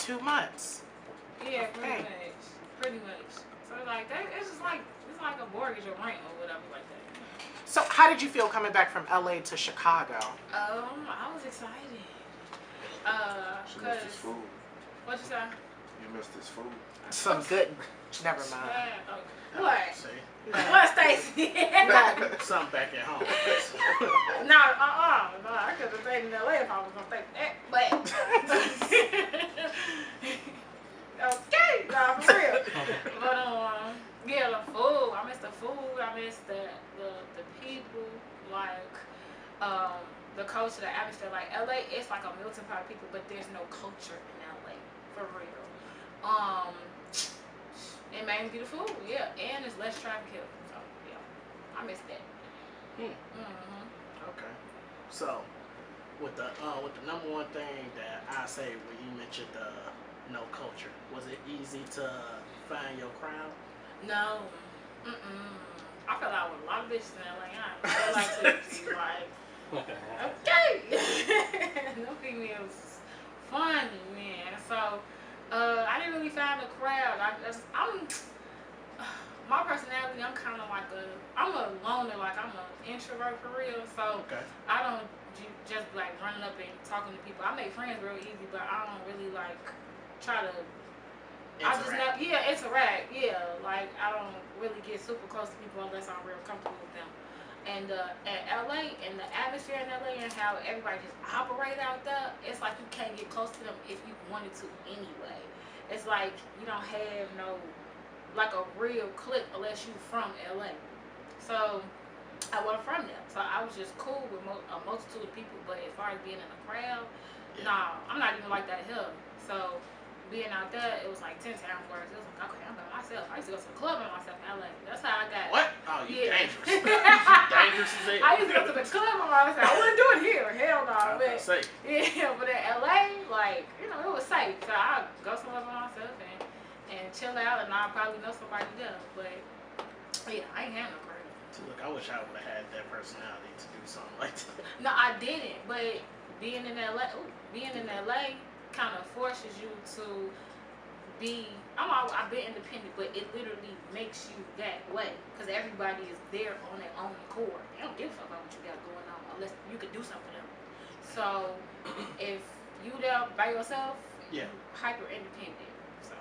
2 months. Yeah, Okay. pretty much. So like that, it's just like it's like a mortgage or rent or whatever like that. So how did you feel coming back from LA to Chicago? I was excited. She missed his food. What you say? You missed his food. Some good. Never mind. What? See? What, Stacy? Something back at home. No, I could have stayed in LA if I was gonna take that, but okay, nah, for real. But yeah, the food. I miss the food. I miss the people. Like the culture, the atmosphere. Like LA, it's like a melting pot of people, but there's no culture in LA for real. It mainly be the food, yeah, and it's less traffic here. So yeah, I miss that. Okay. So with the number one thing that I say when you mentioned no culture, was it easy to find your crowd? No. I fell out with a lot of bitches in LA. I like to be like, okay. No females funny, man. So I didn't really find a crowd. I'm my personality. I'm kind of like I'm a loner. Like I'm an introvert for real. So I don't just like running up and talking to people. I make friends real easy, but I don't really like try to. Interact. Interact. Yeah, like I don't really get super close to people unless I'm real comfortable with them. And at LA and the atmosphere in LA and how everybody just operate out there, it's like you can't get close to them if you wanted to anyway. It's like you don't have no like a real clique unless you from LA. So I wasn't from there, so I was just cool with a multitude of people. But as far as being in a crowd, nah, I'm not even like that here. So being out there, it was like 10 times worse. It was like, okay, I'm by myself. I used to go to the club by myself in LA. That's how I got. What? Oh, you dangerous. Dangerous as hell. I used to go to the club by myself. I wouldn't do it here. Hell no. But in LA, like, you know, it was safe. So I'd go somewhere by myself and chill out, and I'd probably know somebody there. But yeah, I ain't had no crowd. Look, I wish I would have had that personality to do something like that. No, I didn't. But being in LA kind of forces you to be. I've been independent, but it literally makes you that way because everybody is there on their own accord. They don't give a fuck about what you got going on unless you could do something for them. So if you there by yourself, you hyper independent. So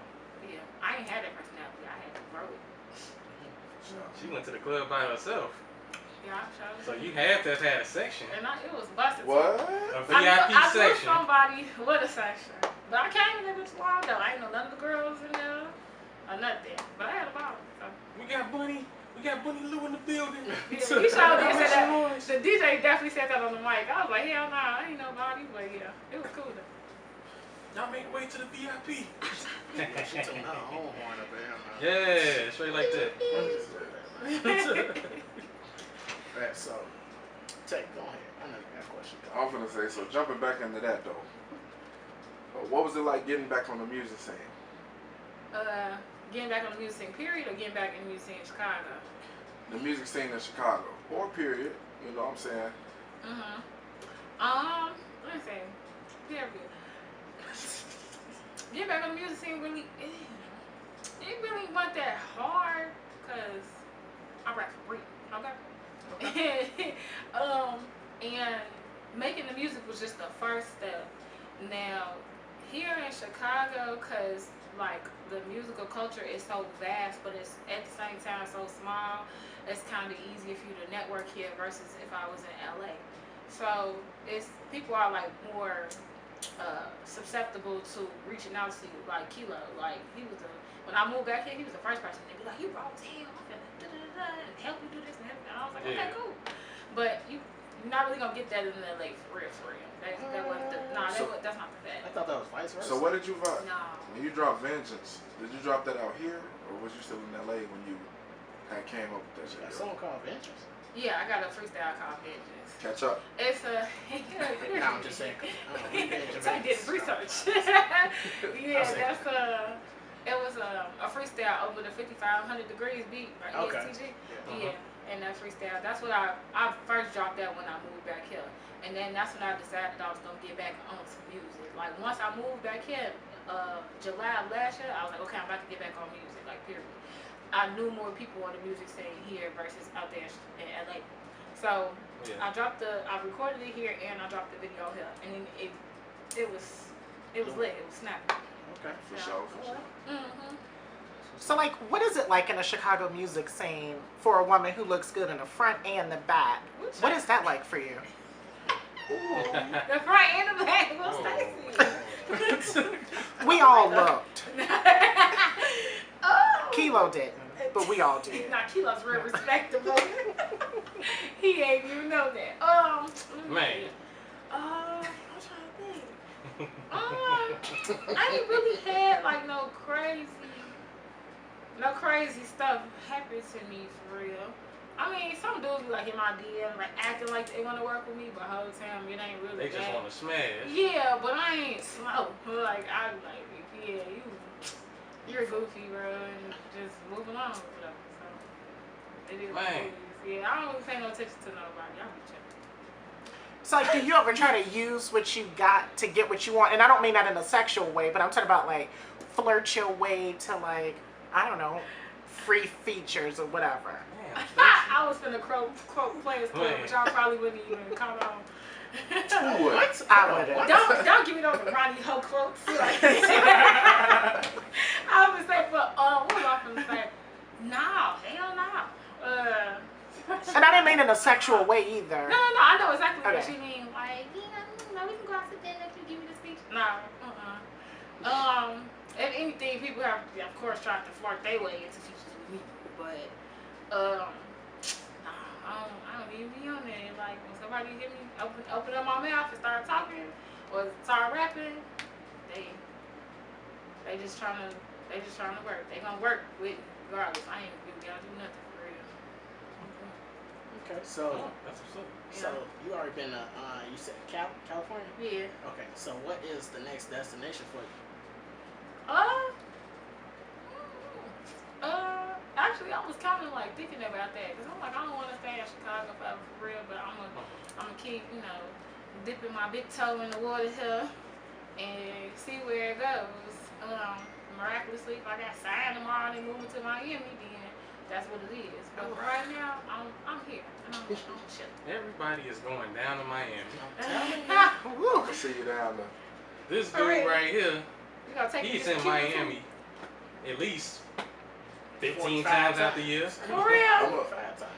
yeah, I ain't had that personality. I had to grow it. She went to the club by herself. Yeah, I'm sure. So you have to have had a section. And it was busted. What? A VIP I knew section. somebody with a section. But I came in there bitch wild though. I ain't know none of the girls in there or nothing. But I had a bottle. So. We got Bunny Liiu in the building. Yeah, he sure did say that. The DJ definitely said that on the mic. I was like, hell nah, I ain't nobody. But yeah, it was cool though. Y'all make way to the VIP. She took her own horn up there. Yeah, straight like that. Alright, so Tay, go ahead. I know you got a question. I was gonna say, so jumping back into that though, what was it like getting back on the music scene? Getting back on the music scene, period, or getting back in the music scene in Chicago? The music scene in Chicago, or period. You know what I'm saying? Let me see. Period. Getting back on the music scene really, it really wasn't that hard, cause I rap for real. Okay. And making the music was just the first step. Now, here in Chicago, cause like the musical culture is so vast, but it's at the same time so small, it's kind of easier for you to network here versus if I was in LA. So people are like more susceptible to reaching out to you, like Kilo. Like when I moved back here, he was the first person. They'd be like, "You raw as hell, I'm gonna and help you do this and help you." And I was like, "Okay, cool." But you're not really gonna get that in LA for real. That's not the fact. I thought that was vice versa. So what did you vibe? No. When you dropped Vengeance, did you drop that out here, or was you still in LA when you came up with that shit? That song called Vengeance? Yeah, I got a freestyle called Vengeance. Catch up. It's a. No, I'm just saying. So I did research. That's it was a freestyle over the 5500 degrees beat by ESTG. Yeah, and that freestyle. That's what I first dropped that when I moved back here, and then that's when I decided I was gonna get back onto music. Like once I moved back here, July of last year, I was like, okay, I'm about to get back on music, like period. I knew more people on the music scene here versus out there in LA. So I recorded it here and I dropped the video here, and then it was lit. It was snapping. Okay. For sure. Mm-hmm. So, like, what is it like in the Chicago music scene for a woman who looks good in the front and the back? What is that like for you? The front and the back, little Stacy. We all looked. Oh. Kilo didn't, but we all did. Nah, Kilo's real respectable. He ain't even know that. Man. I'm trying to think. I ain't really had like no crazy stuff happen to me for real. I mean, some dudes be like in my DM, like acting like they want to work with me, but whole time it ain't really. They just want to smash. Yeah, but I ain't slow. Like I be like, yeah, you're goofy, bro, and just moving on with whatever. So it is what it is. Yeah, I don't really pay no attention to nobody. I be checking. So, like, do you ever try to use what you got to get what you want? And I don't mean that in a sexual way, but I'm talking about, like, flirt your way to, like, I don't know, free features or whatever. I was finna quote Players Club, but y'all probably wouldn't even come on. What? I wouldn't. Don't give me those Ronnie Ho quotes. Like, I was say, but what was I finna say? No, hell no. And I didn't mean in a sexual way either. No, I know exactly what Okay. you mean. Like, we can go out to dinner if you give me the speech. No, if anything, people have, of course, tried to flirt their way into features with me, but, I don't even be on there. Like, when somebody hit me, open up my mouth and start talking, or start rapping, they just trying to work. They gonna work with me, regardless. I ain't even gotta do nothing for real. Okay. So, That's what's up. so you already been you said California? Yeah. Okay. So what is the next destination for you? Actually, I was kind of like thinking about that because I'm like, I don't want to stay in Chicago forever for real, but I'm gonna keep, dipping my big toe in the water here and see where it goes. Miraculously, if I got signed tomorrow and they move to Miami, then that's what it is. But right now, I'm here and I'm chilling. Everybody is going down to Miami. Woo. I'll see you down there. This dude right here, You gonna take he's me to in Cuba, Miami at least 15 45 times out the year. For real? 5 times.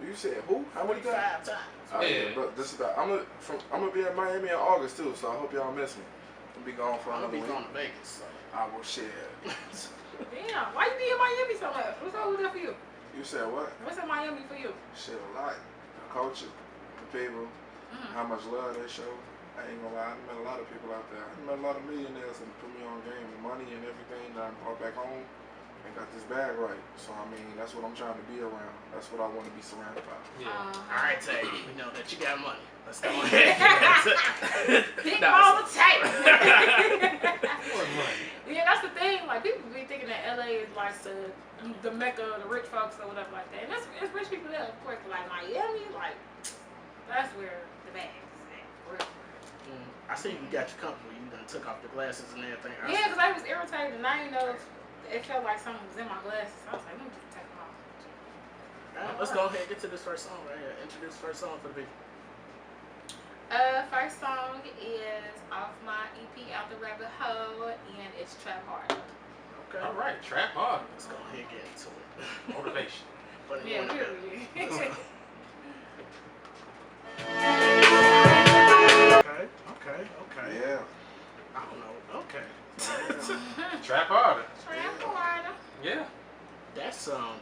You said who? How many times? 5 times. Oh, Yeah. But this is I'm gonna be in Miami in August too, so I hope y'all miss me. I'll be gone for I'm another gonna be week. going to Vegas. So. I will share. Damn, why you be in Miami so much? What's over there for you? You said what? What's in Miami for you? Shit, a lot. The culture, the people, how much love they show. I ain't gonna lie, I met a lot of people out there. I met a lot of millionaires that put me on game with money and everything that I brought back home and got this bag right. So I mean, that's what I'm trying to be around. That's what I want to be surrounded by. Yeah. All right, Tay. We know that you got money. Let's go ahead. Big ball of tape. What money? Yeah, that's the thing. Like, people be thinking that LA is like the mecca of the rich folks or whatever like that. And it's rich people there, of course. But like Miami, like, that's where the bag is at. For real. I see you got your comfortable. You done took off the glasses and everything. Yeah, because I was irritated and I didn't know if it felt like something was in my glasses. I was like, let me just take them off. Alright, let's go ahead and get to this first song right here. Introduce the first song for the people. First song is off my EP, Out the Rabbit Hole, and it's Trap Hard. Okay. All right, trap hard. Let's go ahead and get into it. Motivation. But Yeah, okay. period. Okay. Yeah. I don't know. Okay. Trap harder. Trap Hard. Yeah. That's some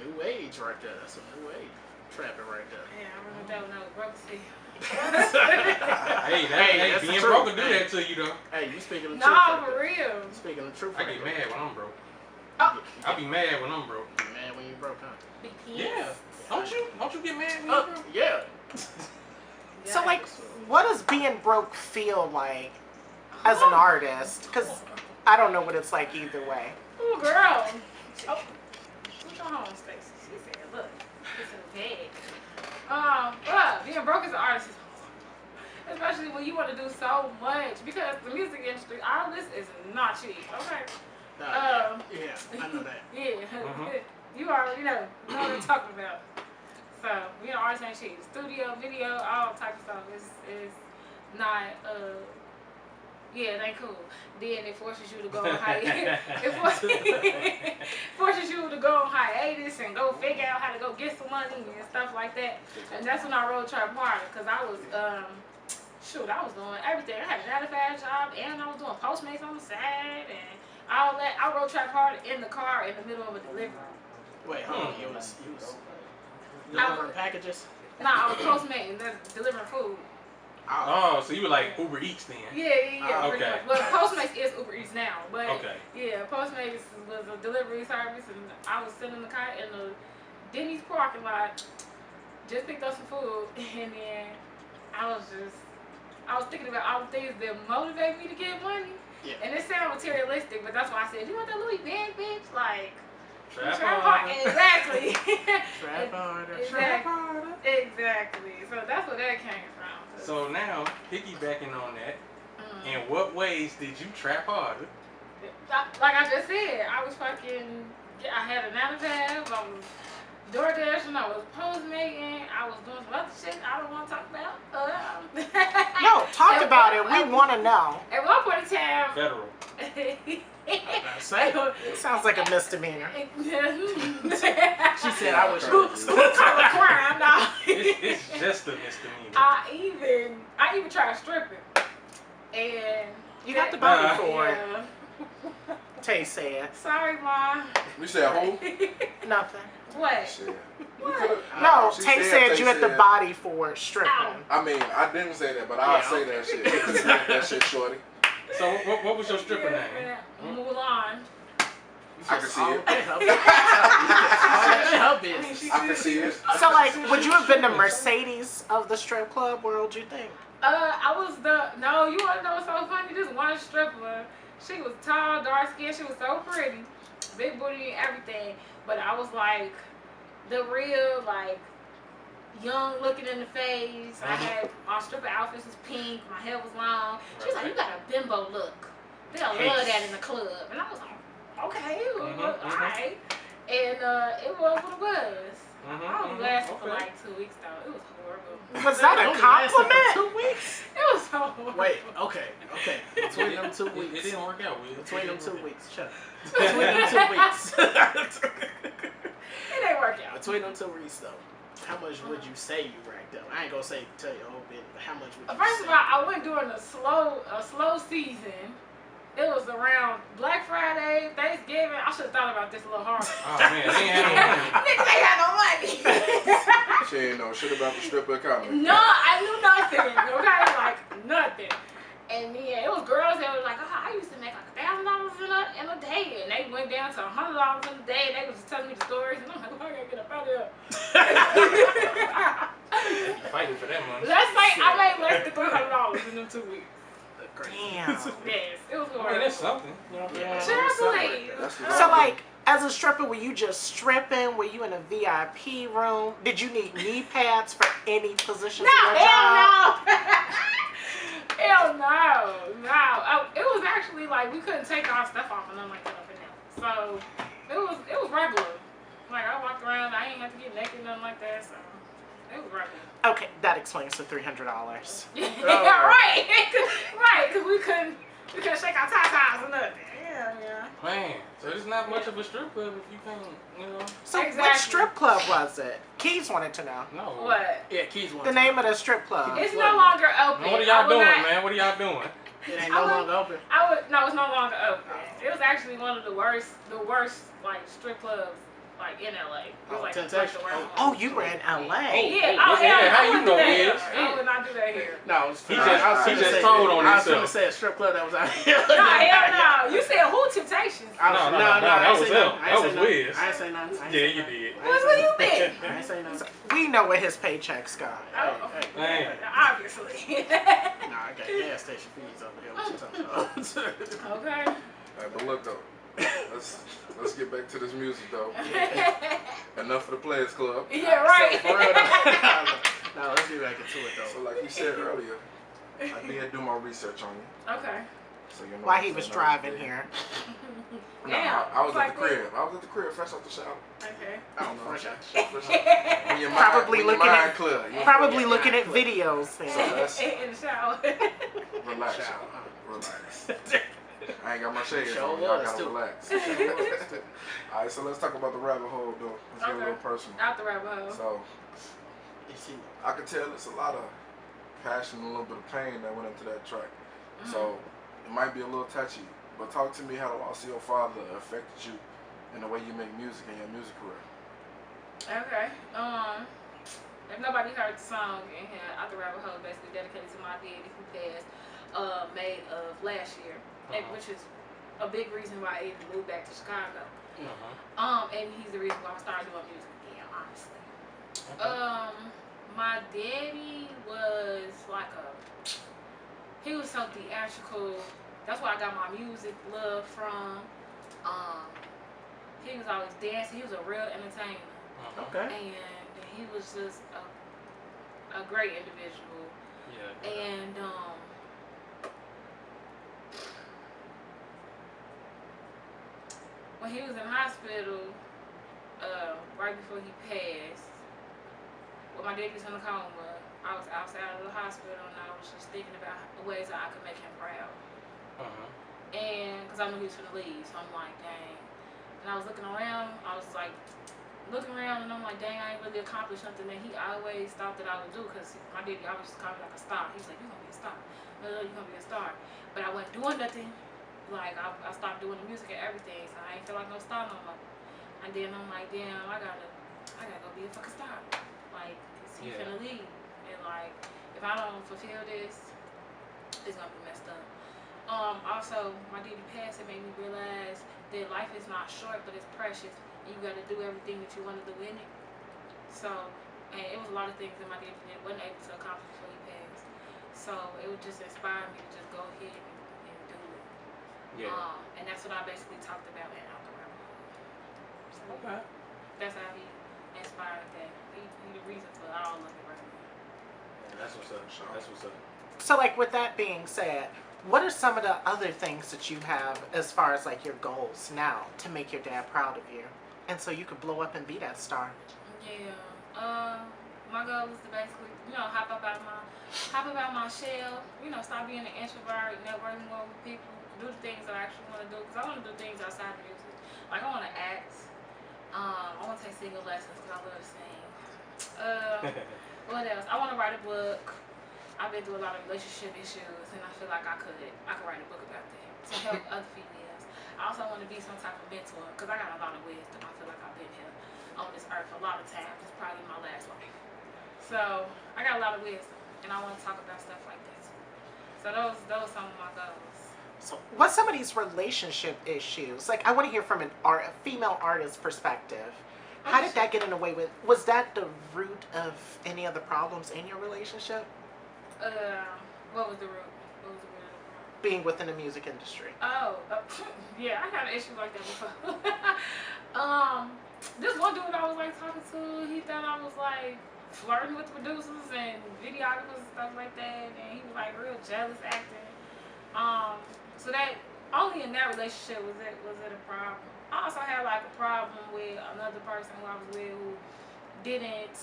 new age right there. That's some new age trapping right there. Yeah, I really don't know. Broke see. Hey, that's the being truth. broke will do Hey. that to you though. Hey, you speaking the truth. No, right for there. real. You speaking the truth. I right get there. mad when I'm broke. Oh. I be mad when I'm broke. You mad when you broke, huh? Big Yeah. Don't you get mad when Oh, you're broke? yeah. So, like, what does being broke feel like as an artist? Because I don't know what it's like either way. Oh, girl. Oh. What's your home, Stacey? She said, look, it's a bag. Being broke as an artist is Especially when you want to do so much. Because the music industry, all this is not cheap, okay? Yeah, I know that. Yeah. You already know what I'm talking about. So, artists ain't cheap. Studio, video, all type of stuff is not, yeah, it ain't cool. Then it forces you to go on hiatus. It forces you to go on hiatus and go figure out how to go get some money and stuff like that. And that's when I road trip harder, because I was, I was doing everything. I had a 9-to-5 job, and I was doing Postmates on the side, and all that. I road trip harder in the car in the middle of a delivery. Wait, hold on. You was delivering packages? Nah, I was Postmating, that's delivering food. Oh, so you were like Uber Eats then? Yeah. Okay. Much. Well, Postmates is Uber Eats now, but Okay. yeah, Postmates was a delivery service, and I was sitting in the car in the Denny's parking lot, just picked up some food, and then I was thinking about all the things that motivate me to get money. Yeah. And it sounds materialistic, but that's why I said, you want that Louis bag, bitch? Like, trap harder. Exactly. Trap harder. Exactly. So that's where that came from. So now, piggybacking on that, in what ways did you trap harder? Like I just said, I had a 9-to-5, I was DoorDashing, I was Postmating, I was doing some other shit I don't want to talk about. No, talk about it. We want to know. At one point in time, Federal. It sounds like a misdemeanor. She said I was crime, no. It's just a misdemeanor. I even tried stripping. And you got the money for it. Yeah. Tay said. Sorry, Ma. You said who? Nothing. What? Shit. What? No, Tay said you had the body for stripping. Ow. I mean, I didn't say that, but I'll say that shit. That shit, shorty. So what was your stripper name? Mulan. I can see it. Her business. I can see it. So, like, would you have been the Mercedes of the strip club world, you think? I was no, you wanna know what's so funny? This one stripper, she was tall, dark skinned, she was so pretty, big booty and everything, but I was like the real, like, young looking in the face. I had my stripper outfits was pink, my hair was long. She was like, you got a bimbo look. They'll love that in the club. And I was like, okay, alright. And it was what it was. I only lasted for like 2 weeks though. It was horrible. Was that a compliment? 2 weeks? It was so horrible. Wait, okay. Between them 2 It weeks. didn't work out, Will. Between them 2 weeks. Shut up. Between them 2 weeks. It didn't work out. Between them 2 weeks though, how much would you say you racked up? I ain't gonna tell you a whole bit, but how much would you First say? of all, I went during a slow season. It was around Black Friday, Thanksgiving. I should have thought about this a little harder. Oh man, they ain't had no money. Niggas ain't had no money. She ain't know shit about the stripper economy. No, I knew nothing. Okay, like nothing. And yeah, it was girls that were like, oh, I used to make like $1,000 in a day, and they went down to $100 in a day, and they was just telling me the stories, and I'm like, oh, I gotta get up out of here. Fighting for that money. Let's say I made less than $300 in them 2 weeks. Damn. Yes, it was I mean, horrible. that's something. Yeah. Seriously. That's the So, like, as a stripper, were you just stripping? Were you in a VIP room? Did you need knee pads for any position No, of your job? hell no. Hell no. Oh, it was actually like we couldn't take our stuff off and nothing like that up in there. So it was regular. Like I walked around, I ain't have to get naked, nothing like that. So it was regular. Okay, that explains the $300. Yeah, right. Right, because we couldn't shake our tatas or nothing. Yeah. Man, so it's not much of a strip club if you can't, you know. So, Exactly. what strip club was it? Keys wanted to know. No. What? Yeah, Keys one. The name of the strip club. It's no longer open. What are y'all doing, man? What are y'all doing? It ain't no longer open. No, it's no longer open. It was actually one of the worst like strip clubs like in LA. It was like Temptation. the worst. Oh, you were in LA. Yeah, how you I wouldn't know do that Wiz? here. I would not do that here. No, He just told on I was himself. gonna say a strip club that was out here. No, hell no. You said who Temptations? No, that was him. That was Wiz. I ain't say nothing. Yeah, you did. What you think? I ain't say nothing. We know where his paychecks go. Oh, Man. obviously. Nah, I got gas station fees over here. What you talking about? Okay. Alright, but look though, let's get back to this music though. Enough for the Players Club. Yeah, right. So, for real though, no, let's get back into it So though. like you said earlier, I did do my research on you. Okay. So you know While what he I'm was saying? driving here. No, Damn, I was like at the crib. I was at the crib, fresh off the shower. Okay. Oh, You know, for sure. fresh off. When your mind, Probably when your looking mind at- clear. You Probably your looking mind at clear. videos. So And that's In the shower. relax, Shower. y'all. Relax. I ain't got my shades Sure on. Y'all was, gotta too. relax. Sure was, too. All right, so let's talk about the rabbit hole, though. Let's get a Okay. little personal. Out the rabbit hole. So You see, I can tell it's a lot of passion and a little bit of pain that went into that track. So it might be a little touchy, but talk to me how the loss of your father affected you in the way you make music and your music career. Okay. If nobody heard the song in here, Out the Rabbit Hole, basically dedicated to my daddy who passed May of last year, which is a big reason why I even moved back to Chicago. And he's the reason why I started doing music again, honestly. My daddy was like he was so theatrical. That's where I got my music love from. He was always dancing. He was a real entertainer. okay. And he was just a great individual. Yeah. And when he was in hospital, right before he passed, when my daddy was in a coma, I was outside of the hospital and I was just thinking about ways that I could make him proud. And because I knew he was going to leave, so I'm like, dang. And I was looking around, I was like, looking around, and I'm like, dang, I ain't really accomplished something that he always thought that I would do, because my daddy always just called me like a star. He was like, you're going to be a star. You're going to be a star. But I wasn't doing nothing. Like, I stopped doing the music and everything, so I ain't feel like no star no more. And then I'm like, damn, I gotta go be a fucking star. Like, cause he finna leave. And like, if I don't fulfill this, it's gonna be messed up. Also, my daddy passed, it made me realize that life is not short, but it's precious. And you gotta do everything that you wanna do in it. So, and it was a lot of things that my daddy wasn't able to accomplish before he passed. So it would just inspire me to just go ahead and do it. Yeah. And that's what I basically talked about in Out the Rabbit Hole. So Okay. that's how he inspired that. He the reason for all of it right now. That's what's up. That's what's up. So, like, with that being said, what are some of the other things that you have as far as like your goals now to make your dad proud of you, and so you could blow up and be that star? Yeah. My goal is to basically, hop up out of my shell. Stop being an introvert, networking more with people, do the things that I actually want to do. Because I want to do things outside of music. Like I want to act. I want to take singing lessons because I love to sing. What else? I want to write a book. I've been through a lot of relationship issues, and I feel like I could write a book about that to help other females. I also want to be some type of mentor because I got a lot of wisdom. I feel like I've been here on this earth a lot of times. It's probably my last life. So I got a lot of wisdom, and I want to talk about stuff like that too. So those are some of my goals. So, what's some of these relationship issues? Like, I want to hear from a female artist's perspective. How did that get in the way with? Was that the root of any of the problems in your relationship? What was the root? What was the root of the problem? Being within the music industry. Oh, yeah, I had an issue like that before. This one dude I was like talking to, he thought I was like flirting with producers and videographers and stuff like that, and he was like real jealous acting. So that only in that relationship was it a problem. I also had like a problem with another person who I was with who didn't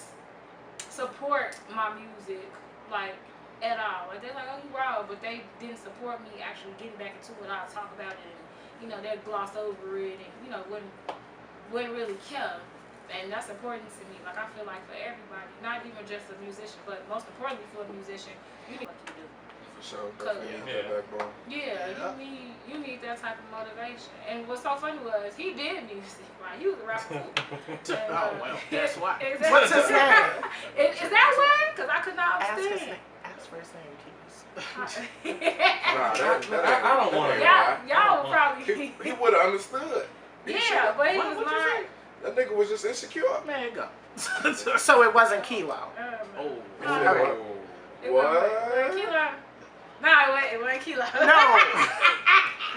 support my music like at all. Like they're like, oh, you raw, but they didn't support me actually getting back into it. I'll talk about it, and they'd gloss over it, and wouldn't really care. And that's important to me. Like I feel like for everybody, not even just a musician, but most importantly for a musician, you need what you do. For sure, definitely need that backbone. Yeah, you need that type of motivation. And what's so funny was he did music, right? He was a rapper too. And, Oh well, that's why. Exactly. What's his name? Is that why? Because I could not Ask his understand. name. Ask for his name, Keys. Nah, I don't want to. Y'all would probably. He would have understood. Yeah, but he was What'd you not. say? That nigga was just insecure. Man, go. So it wasn't Kilo. Oh. Yeah. It What? wasn't Kilo. No, it wasn't Kilo. No.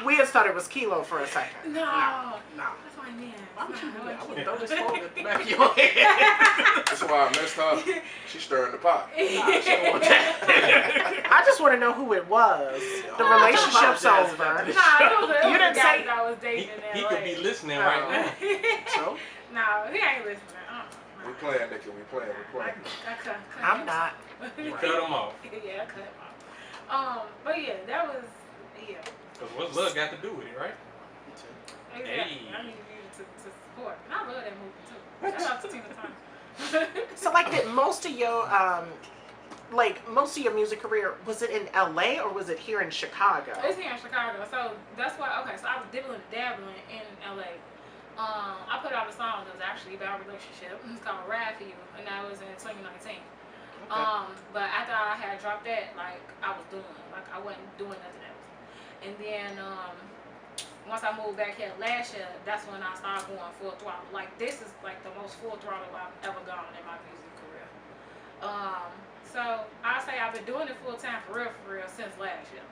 We had thought it was Kilo for a second. No. No. That's my man. Why would you do that? I would throw this phone at the back of your head. That's why I messed up. She's stirring the pot. Nah, she don't want that. I just want to know who it was. The relationship's apologize over. about this. Nah, it was a You didn't guy say- that I was dating in He LA. could be listening right now. So, No, he ain't listening. We playing, Nikki. We playing. We playing. I'm not. You cut him off. Yeah, I cut him off. But yeah, that was, yeah. Cause what's love got to do with it, right? Exactly. Hey. I need you to support. And I love that movie too. Shout out to Tina Turner. So, like, did most of your music career, was it in LA or was it here in Chicago? It's here in Chicago, so that's why. Okay, so I was dabbling in LA. I put out a song that was actually about a relationship. It's called Ride For You, and that was in 2019. But after I had dropped that, like, I was doing, like, I wasn't doing nothing else. And then once I moved back here last year, that's when I started going full throttle. Like, this is like the most full throttle I've ever gone in my music career. So I say I've been doing it full time for real since last year,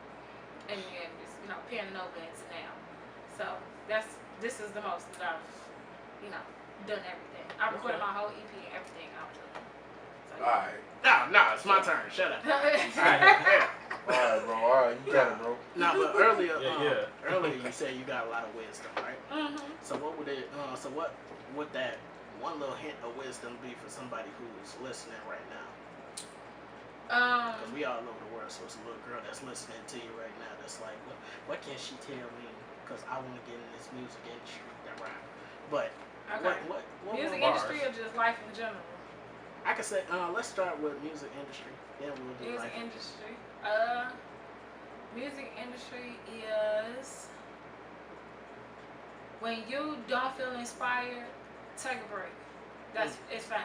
and then just, you know, paying no beds now. So this is the most that I've, you know, done everything. I recorded my whole EP and everything out to. So, All right. no, it's my turn. Shut up. yeah. All right, bro. All right. You got it, bro. No, but earlier, Yeah. earlier you said you got a lot of wisdom, right? Mhm. So what would it? So what would that one little hint of wisdom be for somebody who's listening right now? Because we all over the world, so it's a little girl that's listening to you right now. That's like, what can she tell me? Because I want to get in this music industry. That rhyme. But Okay. what Music bars? industry or just life in general? I can say, let's start with music industry. Then we'll do Music life. industry. Music industry is when you don't feel inspired, take a break. It's fine.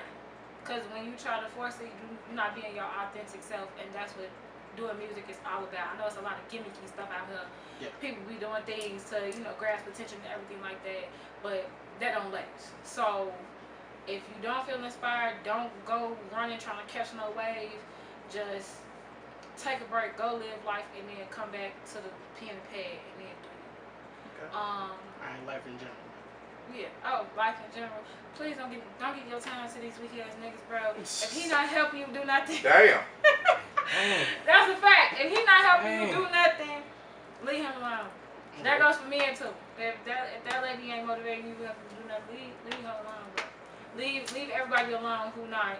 Cause when you try to force it, you're not being your authentic self, and that's what doing music is all about. I know it's a lot of gimmicky stuff out here. Yeah. People be doing things to, you know, grasp attention and everything like that, but that don't last. So if you don't feel inspired, don't go running trying to catch no wave. Just take a break, go live life, and then come back to the pen and pad and then do it. Okay. All right, life in general. Yeah. Oh, life in general. Please don't give your time to these weak ass niggas, bro. If he not helping you do nothing, Damn. that's a fact. If he not helping you Damn. do nothing, leave him alone. That goes for men too. If that lady ain't motivating you to do nothing, leave her alone, bro. Leave everybody alone who not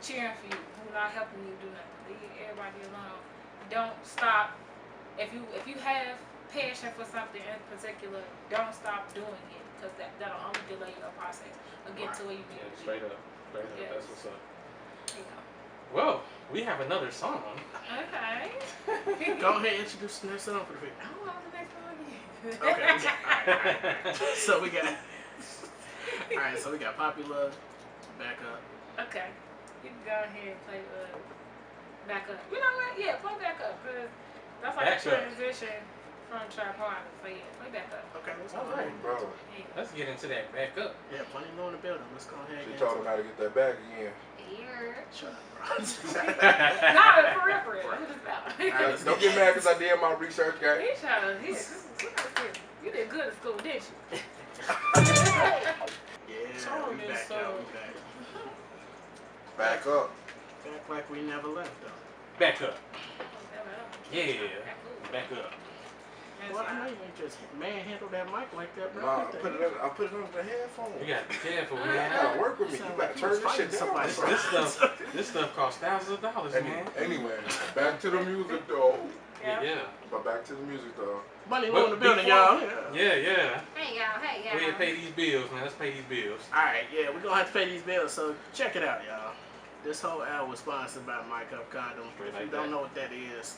cheering for you, who not helping you do nothing. Leave everybody alone. Don't stop. If you have passion for something in particular, don't stop doing it, because that'll only delay your process or get to where you need Yeah, to be. straight up. Yes. That's what's up. You know. Well, we have another song. Okay. Go ahead and introduce the next song for the video. I don't know what the next one is. Okay. Alright. So we got. Alright, so we got Poppy Love, Back Up. Okay. You can go ahead and play Back Up. You know what? Yeah, play Back Up, because that's like Back a Up. transition from Trap Hard. So yeah, play Back Up. Okay, let's go All ahead. right. Bro. Yeah. Let's get into that back up. Yeah, plenty low in the building. Let's go ahead She and taught him how to get that back again. Here. Shut up, bro. Nah, for real, for real. Let me just Alright, don't get mad because I did my research, guys. He tried to, you did good at school, didn't you? Yeah, Song we is back so- up. We back. Back up. Back like we never left, though. Back up. Yeah. Back up. Well, I know you ain't just manhandle that mic like that, bro. Nah, I put it under the headphones. You gotta be careful, You man. gotta work with me. Sound You like gotta you turn was this shit fighting down. somebody. This stuff costs thousands of dollars, man. Anyway, back to the music though. Yeah. But back to the music though. Money But low in the building, before- y'all. Yeah. Hey y'all, hey y'all. Go ahead and pay these bills, man. Let's pay these bills. Alright, yeah, we're gonna have to pay these bills, so check it out, y'all. This whole hour was sponsored by My Cup Condom. Straight If like you don't that. know what that is,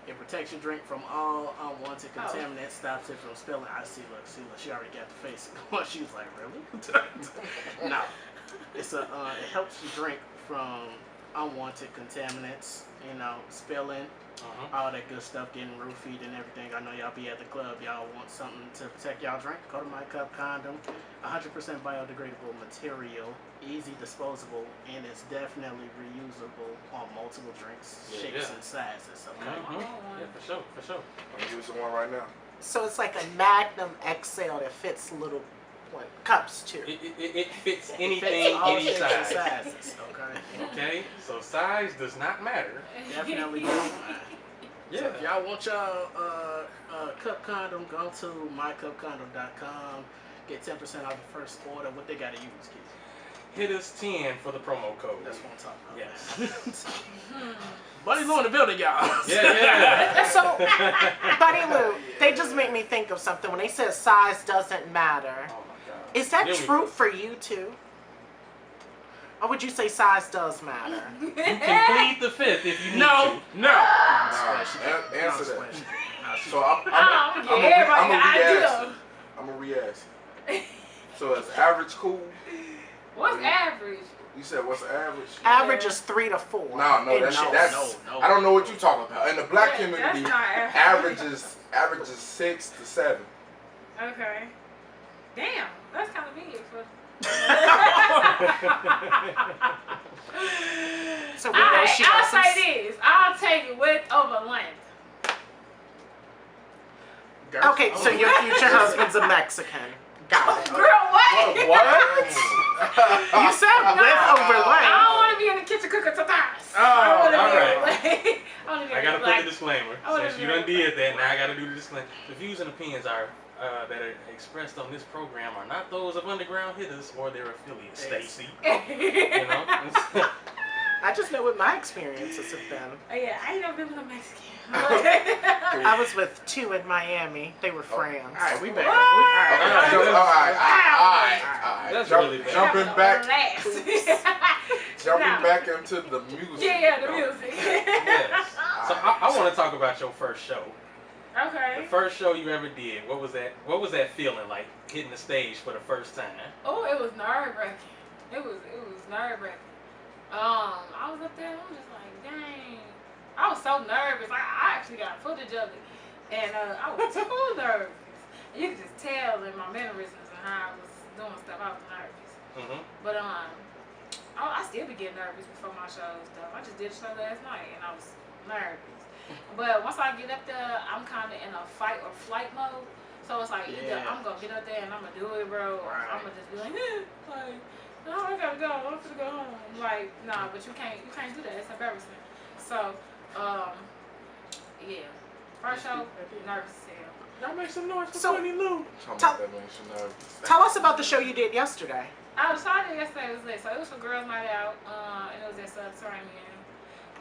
it protects your drink from all unwanted contaminants, stops it from spilling. Look, she already got the face. She was like, really? No. It's it helps you drink from unwanted contaminants, spilling, all that good stuff, getting roofied and everything. I know y'all be at the club, y'all want something to protect y'all drink. Go to My Cup Condom. 100% biodegradable material, easy disposable, and it's definitely reusable on multiple drinks, shapes, and sizes. Okay. Yeah, for sure. I'm using one right now. So it's like a Magnum XL that fits little one. Cups too. It fits Fits anything, all any shapes and size. sizes. Okay. Okay, so size does not matter. Definitely don't. Yeah. So if y'all want y'all cup condom, go to mycupcondom.com. Get 10% off the first order. What they gotta use, kids? Hittas 10 for the promo code. That's what I'm talking about. Yes. Buddy Lou in the building, y'all. Yeah. So, Buddy Lou, they just make me think of something. When they said size doesn't matter, Oh my God. is that Here we true go. for you too? Or would you say size does matter? You can plead the fifth if you need No, to. no. Answer that. that. So I'm gonna re-ask. So is average cool? What's average? You said what's the average? Average is 3 to 4. No, that's no. I don't know what you're talking about. In the black Yeah, community, that's not average is 6 to 7. Okay. Damn, that's kind of big for. So we know she got I'll some. say this. I'll take it width over length. Okay, so your future husband's a Mexican. Got it. Girl, what? What? You said width over I length. don't want to be in the kitchen cooking sometimes. Oh, alright. I gotta put like, the disclaimer. I wanna Since be you done like- did that, now I gotta do the disclaimer. The views and opinions that are expressed on this program are not those of Underground Hitters or their affiliates, Yes. Stacy. You know? I just know what my experiences have been. Yeah, I ain't never been with a Mexican. I was with 2 in Miami. They were friends. All right, we back. What? Okay, alright. That's really bad. Jumping back into the music. Yeah, the music. Yes. So I want to talk about your first show. The Okay. first show you ever did. What was that feeling like, hitting the stage for the first time? Oh, it was nerve wracking. It was nerve wracking. I was up there. I'm just like, dang. I was so nervous. I actually got footage of it, and I was too nervous. And you could just tell in my mannerisms and how I was doing stuff. I was nervous. Mm-hmm. But I still be getting nervous before my shows stuff. I just did a show last night and I was nervous. But once I get up there, I'm kind of in a fight or flight mode. So it's like either I'm gonna get up there and I'm gonna do it, bro, or I'm gonna just be like, no, I gotta go. I'm gonna go home. Like, nah, but you can't do that. It's embarrassing. So, yeah. First show, nervous as hell. Y'all make some noise for So- Buddy Lou. Tell us about the show you did yesterday. I was trying to yesterday was lit. So it was for Girls Night Out, and it was at Subterranean,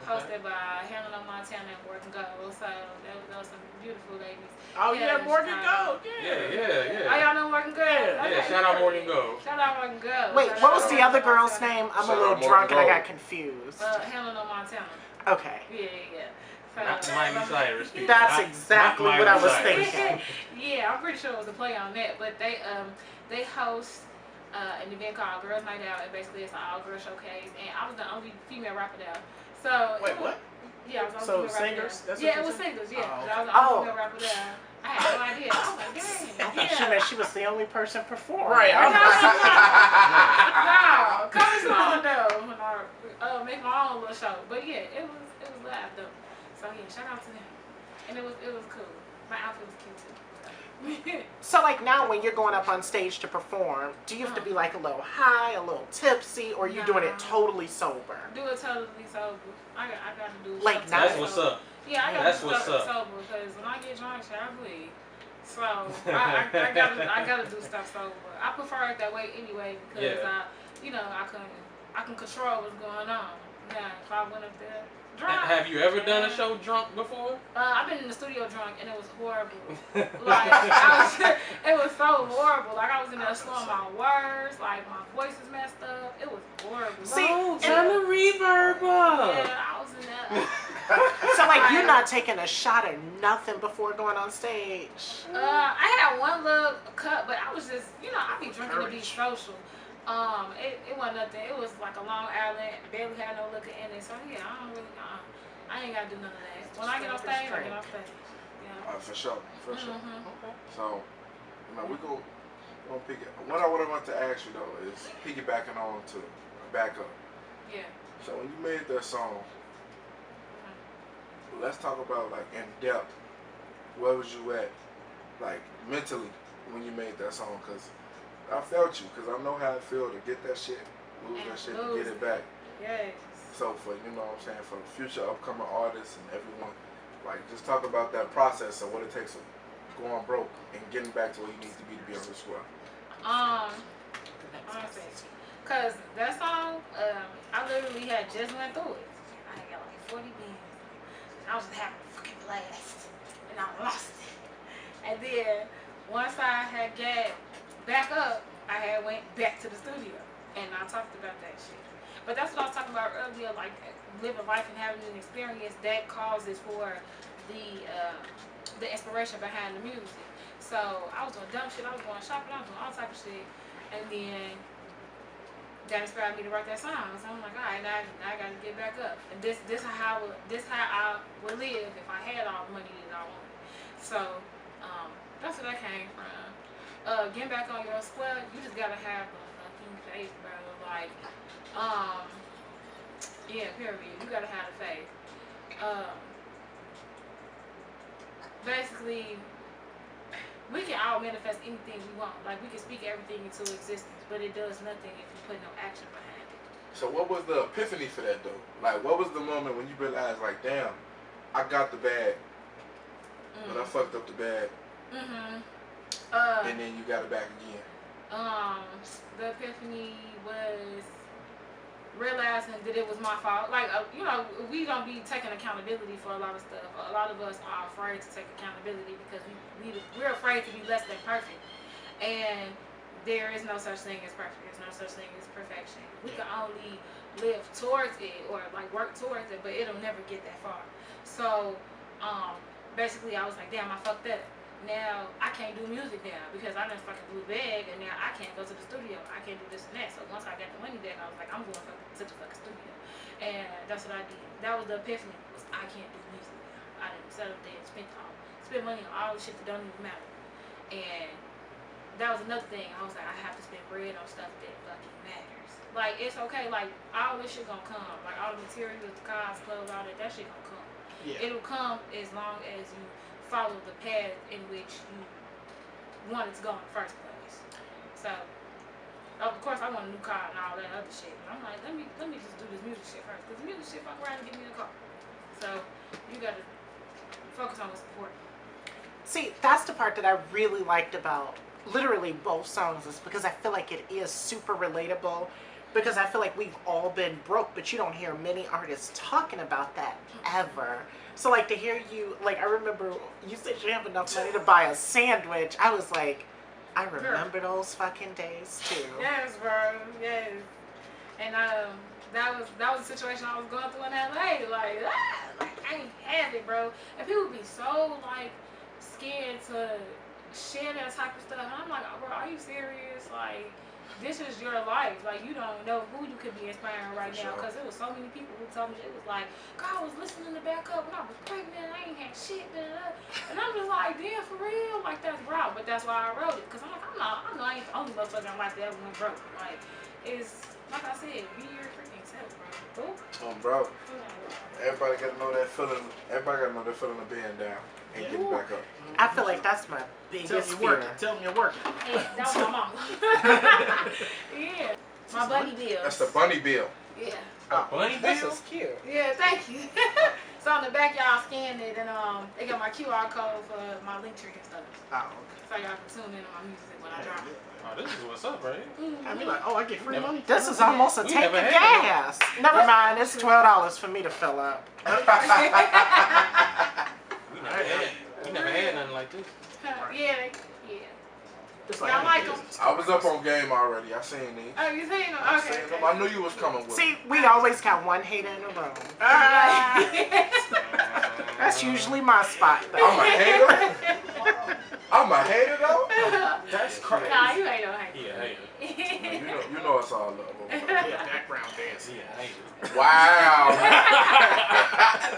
hosted by Hannah Montana and Morgan Gold. So that was some beautiful ladies. Oh yeah, Morgan Chicago. Gold. Yeah. Oh, y'all know Morgan Gold? Yeah, Okay. shout out Morgan Gold. Shout out Morgan Gold. Wait, Shout what out was the Hannah other girl's Montana. name? I'm a Shout little out drunk and I Morgan got confused. Hannah Montana. Okay. Yeah. So, Not Miley Cyrus. people. That's Not exactly Miley what I was Cyrus. thinking. Yeah, I'm pretty sure it was a play on that. But they host an event called Girls Night Out, and basically it's an all-girl showcase. And I was the only female rapper there. So Wait, what? Yeah, I was the So only female rapper singers? there. That's Yeah, what it you was said? singers. Yeah, Oh, I was the okay. only female rapper there. I had no idea. I was like, dang. I thought she meant she was the only person performing. Right. No, coming soon though. When I make my own little show. But yeah, it was live though. So yeah, shout out to them. And it was cool. My outfit was cute too. So like now when you're going up on stage to perform, do you have to be like a little high, a little tipsy, or are you doing it totally sober? Do it totally sober. I gotta do Late stuff night? That's sober. what's up. Yeah, I gotta That's do what's stuff up. sober because when I get drunk, I bleed. So I gotta do stuff sober. I prefer it that way anyway because Yeah. I can control what's going on. Yeah, if I went up there drunk. Have you ever done a show drunk before? I've been in the studio drunk and it was horrible. Like it was so horrible. Like I was in there slurring my words. Like my voice is messed up. It was horrible. See, turn the reverb up. Yeah, I was in there. So like you're not taking a shot or nothing before going on stage. I had one little cut, but I was just, I be drinking to be social. It wasn't nothing. It was like a Long Island, barely had no liquor in it. So yeah, I ain't gotta do none of that. When I get on stage, I get on stage. Yeah. For sure. Mhm. So, we go pick it. What I want to ask you though is piggybacking on to back up. Yeah. So when you made that song, let's talk about like in depth. Where was you at, like mentally, when you made that song? Because I felt you, because I know how it feel to get that shit, lose And that shit, lose and get it back. Yes. So for, you know what I'm saying, for the future upcoming artists and everyone, like, just talk about that process of what it takes of going broke and getting back to where you need to be on the square. Honestly, cause that song, I literally had just went through it. I got like 40 beans. I was having a fucking blast, and I lost it. And then once I had got back up, I had went back to the studio, and I talked about that shit. But that's what I was talking about earlier, like living life and having an experience that causes for the inspiration behind the music. So I was doing dumb shit, I was going shopping, I was doing all type of shit, and then that inspired me to write that song. So I'm like, all right, now I got to get back up. And this how I would live if I had all the money that I wanted. So that's where that came from. Getting back on your square, you just gotta have a fucking faith, bro. Like, yeah, period. You gotta have the faith. Basically, we can all manifest anything we want. Like, we can speak everything into existence, but it does nothing if you put no action behind it. So what was the epiphany for that though? Like, what was the moment when you realized, like, damn, I got the bag, but I fucked up the bag, and then you got it back again? The epiphany was realizing that it was my fault. Like, you know, we don't be taking accountability for a lot of stuff. A lot of us are afraid to take accountability because we're afraid to be less than perfect. And there is no such thing as perfect. There's no such thing as perfection. We can only live towards it or like work towards it, but it'll never get that far. So basically I was like, damn, I fucked up. Now I can't do music now because I done fucking blew bag, and now I can't go to the studio. I can't do this and that. So once I got the money back, I was like, I'm going to the fucking studio, and that's what I did. That was the epiphany. Was I can't do music now. I didn't set up there and spend money on all the shit that don't even matter. And that was another thing. I was like, I have to spend bread on stuff that fucking matters. Like, it's okay. Like, all this shit gonna come. Like, all the materials, the cars, clothes, all that shit gonna come. Yeah. It'll come as long as you follow the path in which you wanted to go in the first place. So, of course, I want a new car and all that other shit. But I'm like, let me just do this music shit first. Because the music shit fuck around and give me a car. So, you gotta focus on what's important. See, that's the part that I really liked about literally both songs, is because I feel like it is super relatable. Because I feel like we've all been broke, but you don't hear many artists talking about that ever. So, like, to hear you, like, I remember you said you have enough money to buy a sandwich. I was like, I remember those fucking days too. Yes, bro. Yes. And that was the situation I was going through in LA. Like I ain't have it, bro. And people be so like scared to share that type of stuff. And I'm like, bro, are you serious? Like, this is your life. Like, you don't know who you could be inspiring right now. Because there was so many people who told me, it was like, God, I was listening to back up when I was pregnant. I ain't had shit. And I'm just like, damn, for real? Like, that's raw. But that's why I wrote it. Because I'm like, I know I ain't the only motherfucker in life that ever went broke. Like, it's, like I said, be your freaking self, bro. Bro. Everybody got to know that feeling. Everybody got to know that feeling of being down and getting back up. I feel like that's my biggest fear. Tell me you're working. Hey, that was my mama. Yeah. My bunny bill. That's the bunny bill. Yeah. Bunny This bill? is cute. Yeah, thank you. So on the back, y'all scan it, and they got my QR code for my link tree and stuff. Oh, okay. So y'all can tune in on my music when I drop it. Oh, this is what's up, right? I be like, oh, I get free money. This is almost a We tank of never had gas. Never mind, it's $12 for me to fill up. We never had nothing like this. Yeah. It's Y'all like them? I was up on game already. I seen these. Oh, you seen them? I Okay. seen them. I knew you was coming with See, we always got one hater in the room. That's usually my spot, though. I'm a hater? I'm a hater, though? That's crazy. Nah, you ain't no hater. Yeah, You know it's all love. Yeah, background dancing. yeah. Wow.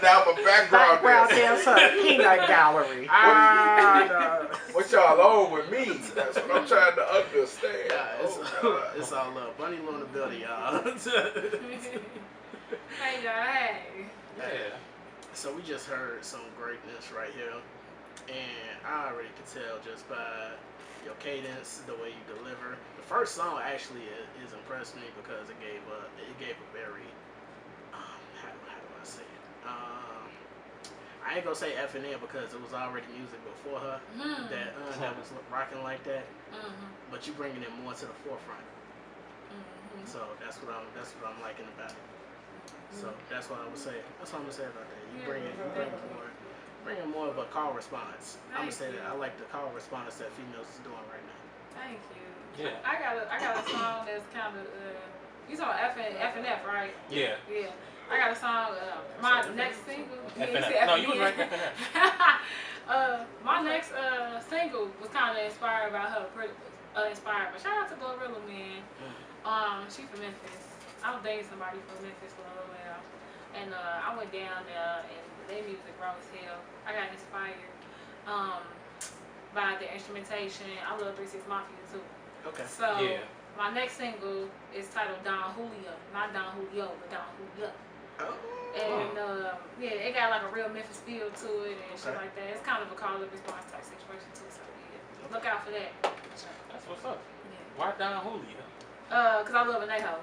Now I'm a Background dancer. dancer, peanut gallery. What y'all on with me? That's what I'm trying to understand. Yeah, it's all love. Bunny Lou in the building, y'all. Hey, guys. Yeah. So we just heard some greatness right here, and I already could tell just by your cadence, the way you deliver. The first song actually is impressed me because it gave a very how do I say it? I ain't gonna say F and N because it was already music before her that was rocking like that. But you bringing it more to the forefront. So that's what I'm liking about it. So that's what I would say. That's what I'm gonna say about that. You bring more of a call response. I'm gonna say that I like the call response that females is doing right now. Thank you. Yeah. I got a song that's kind of you saw F and F, right? Yeah. Yeah. I got a song. My next single. No, you was right. My next single was kind of inspired by her. Inspired, but shout out to Glorilla, man. She from Memphis. I was dating somebody from Memphis for a little while, and I went down there, and their music raw as hell. I got inspired by the instrumentation. I love 3 6 Mafia too. Okay. So my next single is titled Don Julio, not Don Julio, but Don Julio. Oh. And it got like a real Memphis feel to it and shit like that. It's kind of a call and response type situation too. So look out for that. That's what's up. Yeah. Why Don Julio? Cause I love Anejo.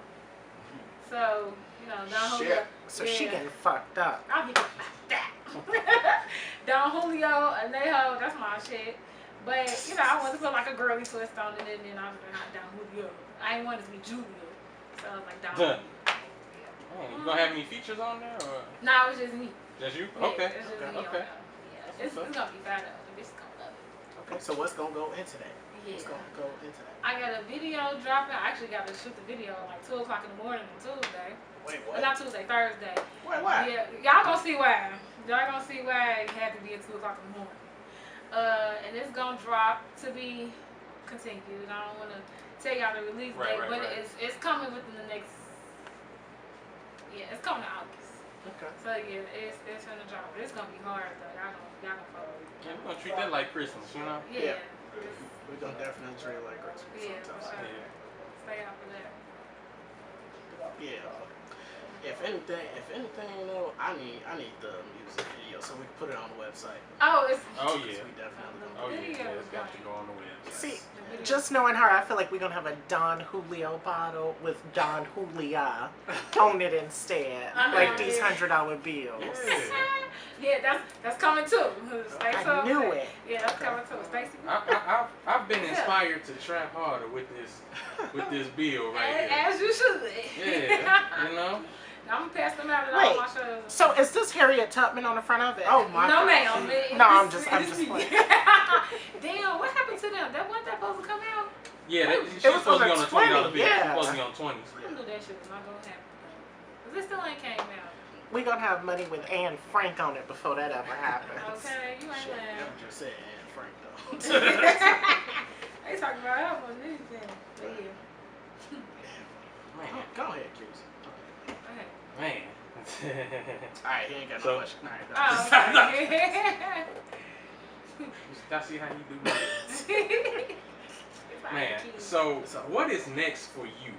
So Don Julio. So she getting fucked up. I'll be like that. Don Julio, Anejo, that's my shit. But I wanted to put like a girly twist on it, and then I was like Don Julio. I ain't want it to be Julia, so I was like Don Julio. You gonna have any features on there or? Nah, it was just me. Just you? Yeah, Okay. It's just me Okay. Yeah, it's gonna be fat though. The bitch is gonna love it. Okay. So what's gonna go into that? Yeah. What's gonna go into that? I got a video dropping. I actually got to shoot the video like 2 o'clock in the morning on Tuesday. Wait, Well, what? not Tuesday, Thursday. Wait, why? Yeah, y'all gonna see why. Y'all gonna see why it had to be at 2 o'clock in the morning. And it's gonna drop to be continued. I don't wanna tell y'all the release date, but it's coming within the next. Yeah, it's coming to August. Okay. So yeah, it's gonna drop. But it's gonna be hard though. Y'all gonna follow. Yeah, we're gonna treat that like Christmas, you know? Yeah. We're gonna definitely treat it like Christmas. Yeah, for sure. Yeah. Stay out for that. Yeah. If anything, I need the music video so we can put it on the website. Oh, it's. Oh yeah. We definitely gonna. Oh yeah. Video Yeah, is it's got to right. go on the website. See, The video. just knowing her, I feel like we're gonna have a Don Julio bottle with Don Julia on it instead, like these $100 bills. Yeah. That's coming too. Stay I knew it. Yeah, that's coming too. Stacey. I've been inspired to trap harder with this bill right here. As you should. Yeah, you know. I'm gonna pass them out at Wait, all my shows. So is this Harriet Tubman on the front of it? Oh my No, God. ma'am. No, I'm just playing. Damn, what happened to them? Wasn't that supposed to come out? Yeah, It she's was supposed to be on on the the $20 bill. 20, She's yeah. supposed to be on 20s. I knew that shit was not gonna happen. Cause it still ain't came out. We're gonna have money with Anne Frank on it before that ever happens. Okay, you ain't Shit, lying. never just said Anne Frank though. They talking about her more than anything. But yeah. Man, Go ahead, Keys. Okay. man. Alright, he ain't got So- no question. Alright, Oh, okay. I see how you do that. It's like Man, keys. so what is next for you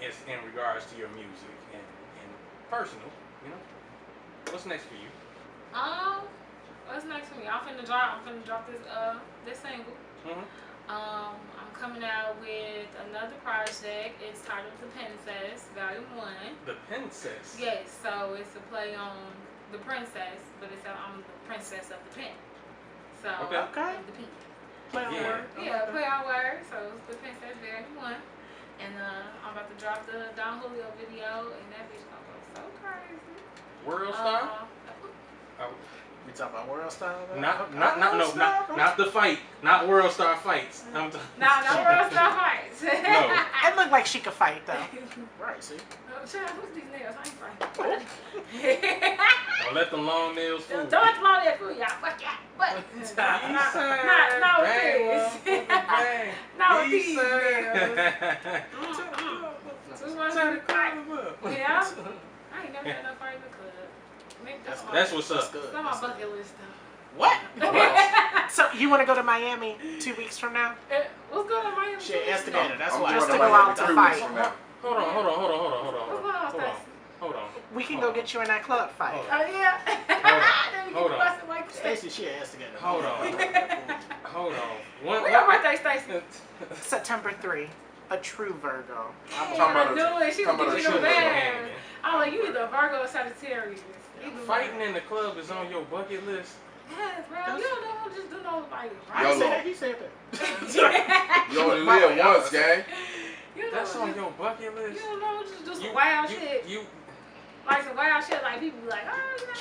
is in regards to your music and personal, you know? What's next for you? What's next for me? I'm finna drop this single. Mm-hmm. I'm coming out with another project. It's titled The Princess, Volume 1. The Princess. Yes, so it's a play on the princess, but I'm the princess of the pen. So Okay. Okay. of the pen. Play on Yeah. word. Yeah, play on words. So it's The Princess, Volume 1. And I'm about to drop the Don Julio video, and that bitch gonna go so crazy. World Star? Oh, We talk about world style. though? not the fight. Not World Star fights. I'm Nah, no World Star fights. No. It looked like she could fight though. Right. See. Shut up, who's these nails? I ain't fighting. Don't let them long nails fool Don't you. come on there, fool y'all. Fuck y'all. But not with these. Not with these nails. Too much on the crack. Yeah. I ain't never had no fight in the club. Maybe That's what's That's up. good. That's on my bucket list though. What? So you want to go to Miami 2 weeks from now? What's going on, Miami? Shit, instigator. That's I'm why. going Just to to go Miami out to 3 fight. weeks from now. Hold on. What's going on, Stacey? Hold on. We can go get you in that club fight. Hold Oh yeah. Hold on. Like Stacy, she an instigator. Hold on. Hold on. When your birthday, Stacy? September 3, a true Virgo. I'm talking about She talking about was a getting true bad. I'm like, you either a Virgo or Sagittarius. Fighting in the club is on your bucket list. Yes, bro. You don't know, just do no like. YOLO. He said that. You only live once, gang. That's on your bucket list. You don't know, just do some wild shit. Like some wild shit, like people be like, oh, you know.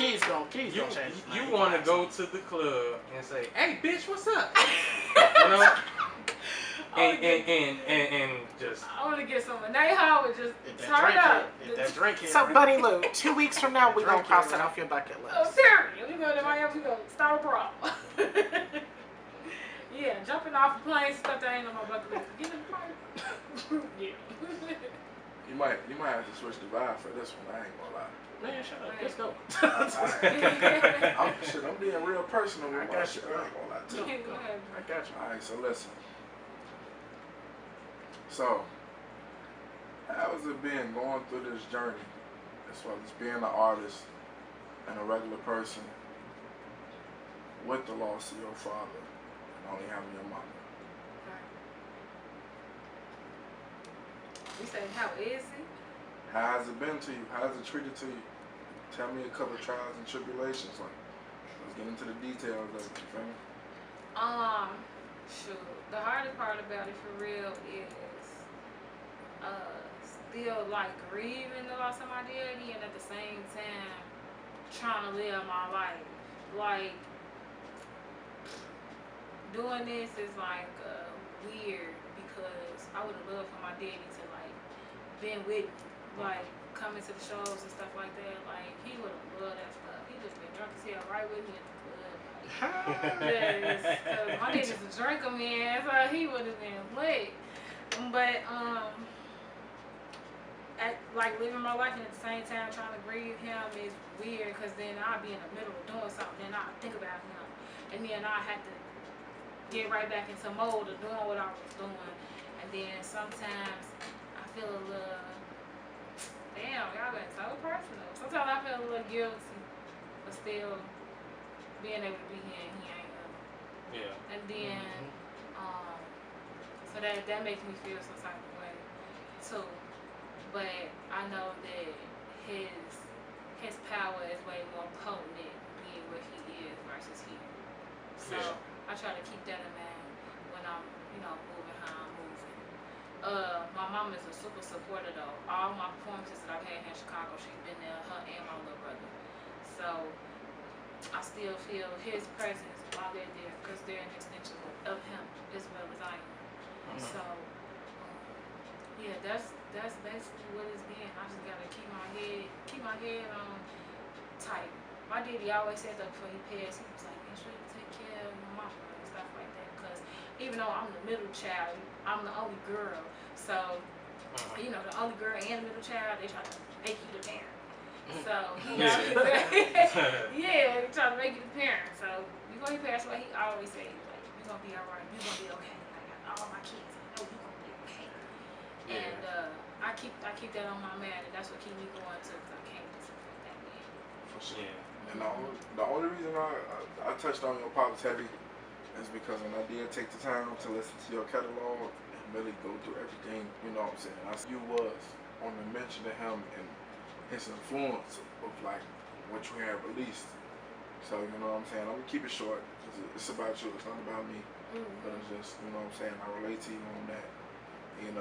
Keys gonna change. You want to go to the club and say, "Hey, bitch, what's up?" You know, and just. I want to get some anejo and just turn up. If that drink hit. So, Buddy Lou, 2 weeks from now, we gonna cross that off your bucket Oh, list. serious. We go to Miami, we go start a brawl. Yeah, jumping off the planes, stuff that ain't on my bucket list. Get in the fire. Yeah. You might have to switch the vibe for this one. I ain't gonna lie. Man, shut up. Let's go. I'm being real personal with my shit. I ain't gonna lie to you. Go ahead. I got you. Alright, so listen. So, how has it been going through this journey as far as being an artist and a regular person with the loss of your father and only having your mama? You say, how is it? How has it been to you? How has it treated to you? Tell me a couple of trials and tribulations. Like, let's get into the details of it, you feel me? Shoot. The hardest part about it for real is still like grieving the loss of my daddy and at the same time trying to live my life. Like, doing this is like weird because I would have loved for my daddy to like been with me, like coming to the shows and stuff like that. Like, he would have loved that stuff. He just been drunk as hell right with me in the club. Yes, cause my daddy's a drinker, man, so he would have been lit. But like living my life and at the same time trying to grieve him is weird, cause then I'll be in the middle of doing something and I'll think about him, and then I have to get right back into mode of doing what I was doing, and then sometimes I feel a little, damn, y'all been so personal. Sometimes I feel a little guilty, but still being able to be here and he ain't up. Yeah. And then, so that makes me feel some type of way too. But I know that his power is way more potent being where he is versus here. So I try to keep that in mind when I'm, moving how I'm moving. My mom is a super supporter though. All my performances that I've had here in Chicago, she's been there, her and my little brother. So I still feel his presence while they're there because they're an extension of him as well as I am. So yeah, that's basically what it's been. I just gotta keep my head on tight. My daddy always said that before he passed, he was like, make sure you take care of your mama and stuff like that. Because even though I'm the middle child, I'm the only girl. So, the only girl and the middle child, they try to make you the parent. So, he try to make you the parent. So, before he passed away, he always said, like, you're going to be all right. You're going to be okay. I got all my kids. I know you're going to be okay. Yeah. And I keep that on my mind, and that's what keeps me going too, because I can't do something like that, man. For sure. Yeah. And the only reason I touched on your pops heavy is because when I did take the time to listen to your catalog and really go through everything, you know what I'm saying? You was on the mention of him and his influence of like what you had released. So you know what I'm saying? I'm gonna keep it short. It's about you. It's not about me. But it's just, you know what I'm saying? I relate to you on that.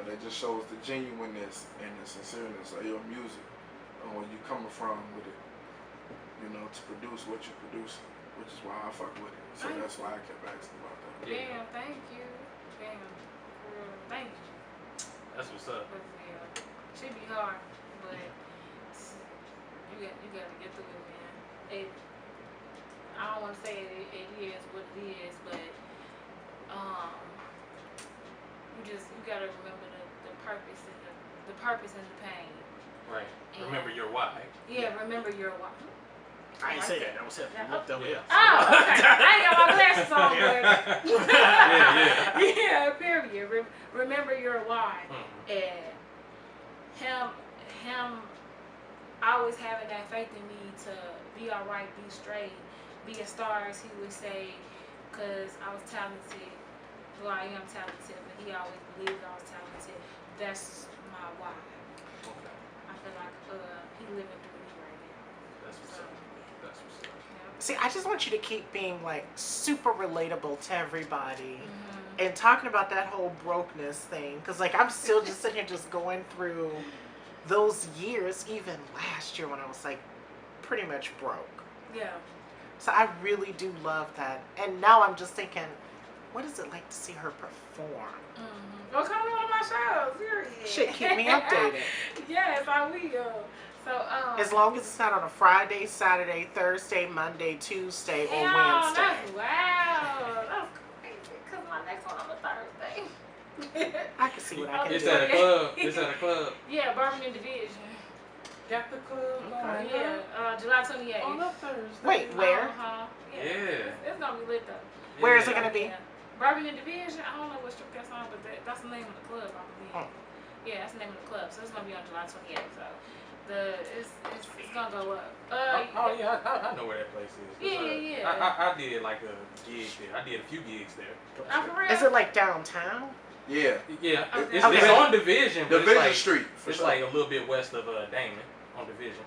That just shows the genuineness and the sincereness of your music and where you coming from with it. To produce what you produce, which is why I fuck with it. So that's why I kept asking about that. Damn, thank you. Damn, thank you. That's what's up. But yeah, should be hard, but you got to get through it, man. I don't want to say it is what it is, but you got to remember the purpose and the purpose and the pain. Right. And remember your why. Yeah, remember your why. I ain't say that. That was him. You looked over here. Oh, okay. I ain't got my glasses on, but yeah, period. Remember your why. And him always having that faith in me to be alright, be straight, be a star, as he would say, because I was talented. Well, I am talented, but he always believed I was talented. That's my why. Okay. I feel like he living through me right now. That's what's up. That's what's up. Yeah. See, I just want you to keep being like super relatable to everybody. Mm-hmm. And talking about that whole brokenness thing, because like I'm still just sitting here just going through those years, even last year when I was like pretty much broke. Yeah. So I really do love that. And now I'm just thinking, what is it like to see her perform? Mm-hmm. Well, come to one of my shows, period. Shit, keep me updated. Yes, I will. So, As long as it's not on a Friday, Saturday, Thursday, Monday, Tuesday, or Wednesday. Wow, that's crazy. Because my next one on a Thursday. I can see what I can It's do. at a club. It's at a club. Yeah, Birmingham Division. Got the club going. Yeah, July 28th. On a Thursday. Wait, where? Uh-huh. Yeah. It's going to be lit, though. Where is it going to be? Yeah. Birmingham Division, I don't know what strip that's on, but that's the name of the club, I believe. Oh. Yeah, that's the name of the club. So it's gonna be on July 28th. So it's gonna go up. Oh yeah, I know where that place is. Yeah. I did like a gig there. I did a few gigs there. For real? Is it like downtown? Yeah. Yeah, Okay. it's on Division, but Division it's like, Street, for it's sure. like a little bit west of Damon on Division.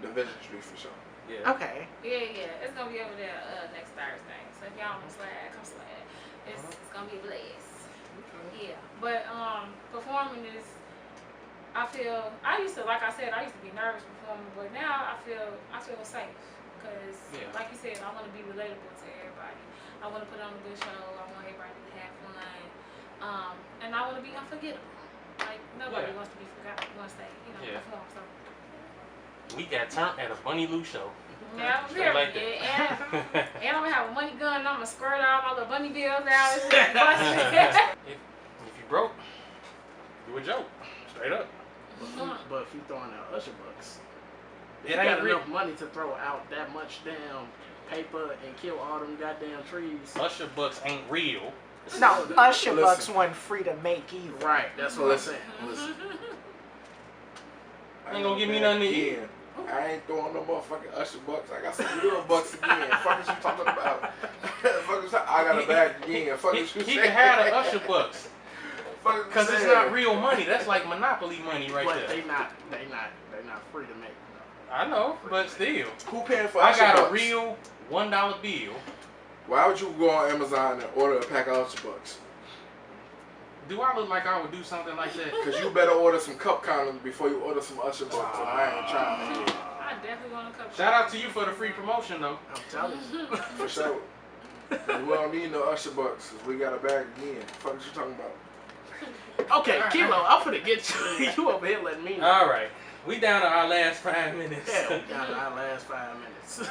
Division Street, for sure. Yeah. Okay. Yeah. It's gonna be over there next Thursday. So if y'all want to slide, come slide. It's gonna be a blast. Okay. Yeah, but performing is. I used to, like I said, I used to be nervous performing, but now I feel safe because, like you said, I want to be relatable to everybody. I want to put on a good show. I want everybody to have fun, and I want to be unforgettable. Like nobody wants to be forgotten once they, perform. So. We got turned at a Bunny Lou show. Yeah, Straight like period. that. And I'm gonna have a money gun. And I'm gonna squirt all my little bunny bills out. It's if you broke, do a joke. Straight up. But if you throwing out Usher bucks, It you ain't got real. enough money to throw out that much damn paper and kill all them goddamn trees. Usher bucks ain't real. No, Usher Listen. Bucks wasn't free to make either. Right, that's what I'm saying. Listen. Ain't gonna give me nothing to eat. Again, I ain't throwing no motherfucking Usher bucks. I got some real bucks again. Fuck is you talking about? Fuck is I got a bag again. Fuck is you He saying? can have the Usher bucks. Fuck is you Cause it's saying? not real money. That's like Monopoly money right But there. they not free to make. I know, but still. Who paying for I Usher got bucks? a real $1 bill. Why would you go on Amazon and order a pack of Usher bucks? Do I look like I would do something like that? Cause you better order some cup condoms before you order some Usher bucks. And I ain't trying to hear. I definitely want to come. Shout out to you for the free promotion though. I'm telling you. For sure. And we don't need no Usher bucks. 'Cause we got a bag again. Fuck is you talking about? Okay, Kilo, I'm gonna get you. You over here letting me know. All right, we down to our last 5 minutes. Yeah, we got our last 5 minutes.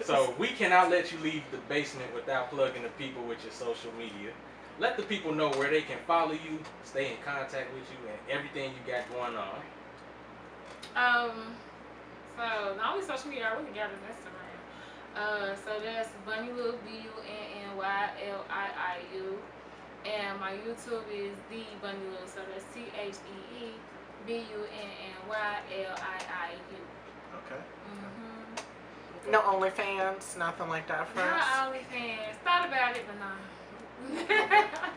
So we cannot let you leave the basement without plugging the people with your social media. Let the people know where they can follow you, stay in contact with you, and everything you got going on. So the only social media I really got is Instagram. So that's Bunny Liiu, BUNNYLIIU, and my YouTube is the Bunny Liiu. So that's TheeBunnyliiu. Okay. No OnlyFans, nothing like that for us. Not OnlyFans. Thought about it, but no.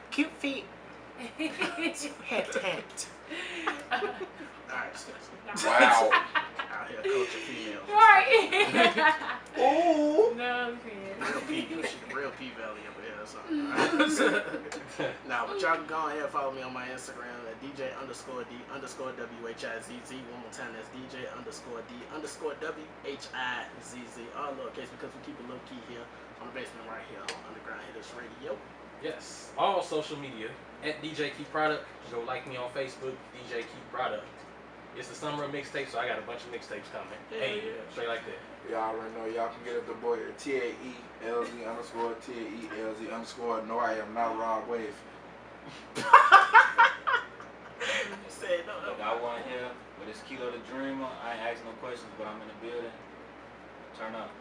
Cute feet. Hint, hint. Alright, sis. Wow. Out here coaching females. Right. Ooh. No OnlyFans. Real P Valley up here or something. Nah, but y'all can go ahead and follow me on my Instagram at DJ_D_WHIZZ. One more time, that's DJ_D_WHIZZ. All lowercase because we keep it low key here on the basement right here on Undergroundhittas Radio. Yes, all social media at DJ Key Product. Go like me on Facebook, DJ Key Product. It's the summer of mixtapes, so I got a bunch of mixtapes coming. Hey, straight like that. Y'all already know. Y'all can get at the boy at TAELZ_TAELZ_. No, I am not Rob Wave. Say no. Look, I wasn't here, but it's Kilo the Dreamer. I ain't asking no questions, but I'm in the building. Turn up.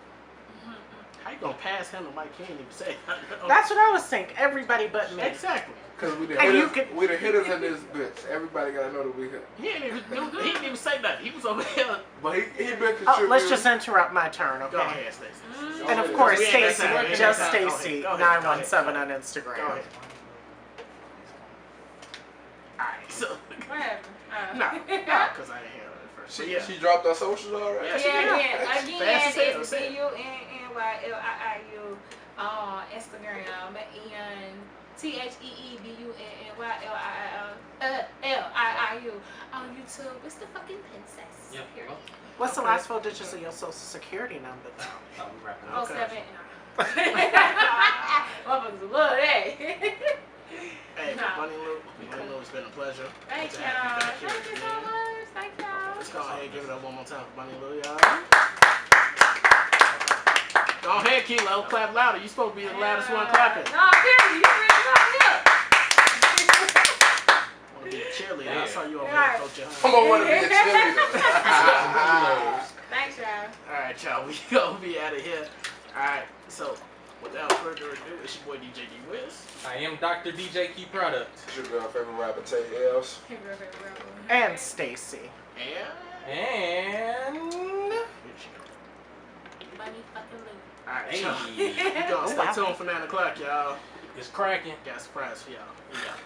How you gonna pass him the mic? He ain't even say. That's what I was thinking. Everybody but me. Exactly. Cause we the And you hitters, we the hitters in this bitch. Everybody gotta know that we hit. He didn't even say nothing. He was was over here. But he been contributing. Oh, let's just interrupt my turn, Go okay? ahead, Stacey. And of course, We ain't got Stacy, time. We ain't just got time. Go Stacy, ahead. Go ahead. 917 on Go Instagram. ahead. Alright, so. What happened? No, because I didn't hear it at first. But yeah. She dropped her socials already. Yeah, she did. Again, Fast as hell, it's BUNNYLIIU on Instagram and THEEBUNNYLIIU on YouTube. It's the fucking princess. Yep. Period. What's the last four digits of your social security number? Oh, we wrapping up. 07. Motherfuckers love that. Hey, No. Bunny Lou, it's been a pleasure. Thank to have y'all. you back here Thank you so again. much. Thank y'all. Let's go ahead and give it up one more time for Bunny Lou, y'all. Go ahead, Kilo. Clap louder. You supposed to be the loudest one clapping. No, seriously, you really got Want to be a cheerleader? I saw you over Right. here, Coach. I'm gonna want to be a cheerleader. Thanks, y'all. Alright, y'all. We gonna be out of here. Alright, so without further ado, it's your boy DJ D Wiz. I am Dr. DJ Key Product. It's your girl favorite rapper, Tay Ells. And Stacy. And. And Bunny fucking Lou. Alright, hey, y'all. We gonna stay tuned for 9 o'clock, y'all. it's cracking. Got a surprise for y'all. We got